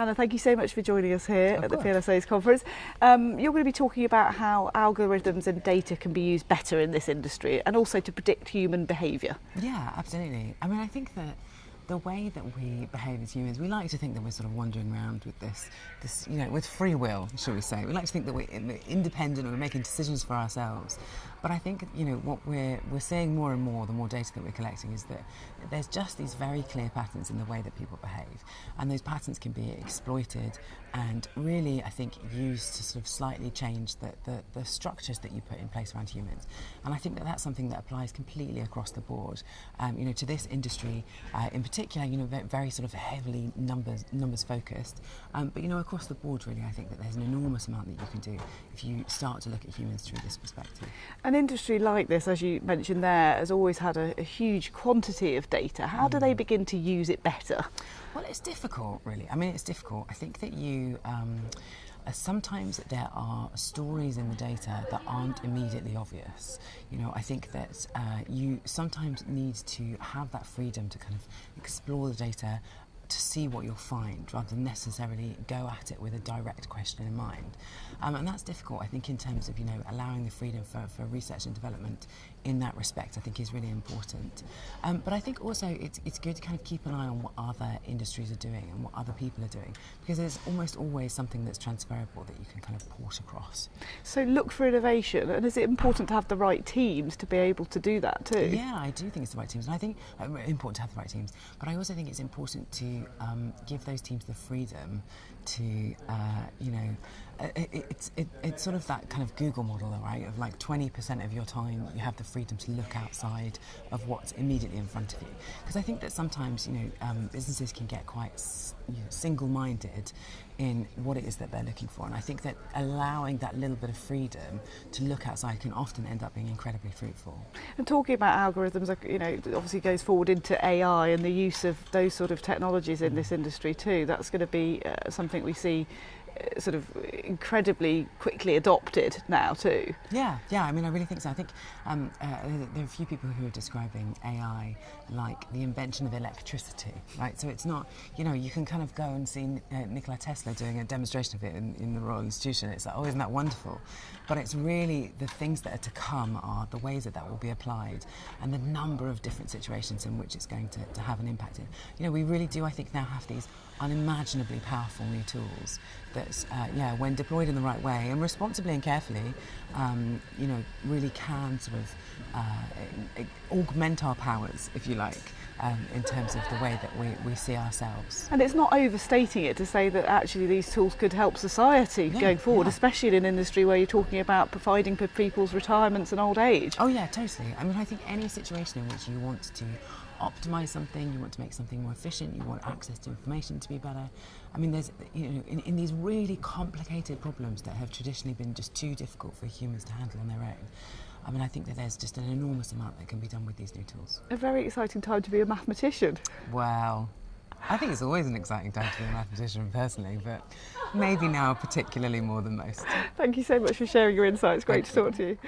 Hannah, thank you so much for joining us here Of at the course. PLSA's conference. You're going to be talking about how algorithms and data can be used better in this industry and also to predict human behaviour. Yeah, absolutely. I mean, I think that the way that we behave as humans, we like to think that we're sort of wandering around with this, with free will, shall we say. We like to think that we're independent and we're making decisions for ourselves. But I think, what we're seeing more and more, the more data that we're collecting, is that there's just these very clear patterns in the way that people behave. And those patterns can be exploited and really, I think, used to sort of slightly change the structures that you put in place around humans. And I think that that's something that applies completely across the board, to this industry in particular, very sort of heavily numbers focused. But, across the board, really, I think that there's an enormous amount that you can do if you start to look at humans through this perspective. An industry like this, as you mentioned there, has always had a huge quantity of data. How do they begin to use it better? Well, it's difficult, really. I mean, it's difficult. I think that sometimes there are stories in the data that aren't immediately obvious. I think that you sometimes need to have that freedom to kind of explore the data to see what you'll find rather than necessarily go at it with a direct question in mind. And that's difficult, I think, in terms of, allowing the freedom for research and development in that respect, I think is really important. But I think also it's good to kind of keep an eye on what other industries are doing and what other people are doing, because there's almost always something that's transferable that you can kind of port across. So look for innovation, and is it important to have the right teams to be able to do that too? Yeah, I do think it's the right teams, and I think it's important to have the right teams, but I also think it's important to give those teams the freedom to, it's sort of that kind of Google model, right, of like 20% of your time you have the freedom to look outside of what's immediately in front of you. Because I think that sometimes, businesses can get quite single-minded in what it is that they're looking for, and I think that allowing that little bit of freedom to look outside can often end up being incredibly fruitful. And talking about algorithms, it obviously goes forward into AI and the use of those sort of technologies in this industry too. That's going to be something we see sort of incredibly quickly adopted now too. Yeah, I mean, I really think so. I think there are a few people who are describing AI like the invention of electricity, right? So it's not, you can kind of go and see Nikola Tesla doing a demonstration of it in the Royal Institution. It's like, oh, isn't that wonderful? But it's really the things that are to come are the ways that will be applied and the number of different situations in which it's going to have an impact in. We really do, I think, now have these unimaginably powerful new tools that, when deployed in the right way and responsibly and carefully, really can sort of augment our powers, if you like, in terms of the way that we see ourselves. And it's not overstating it to say that actually these tools could help society going forward, especially in an industry where you're talking about providing for people's retirements and old age. Oh yeah, totally. I mean, I think any situation in which you want to optimize something, you want to make something more efficient, you want access to information to be better. I mean, there's, in these really complicated problems that have traditionally been just too difficult for humans to handle on their own, I mean, I think that there's just an enormous amount that can be done with these new tools. A very exciting time to be a mathematician. Well, I think it's always an exciting time to be a mathematician personally, but maybe now particularly more than most. Thank you so much for sharing your insights. Great to talk to you.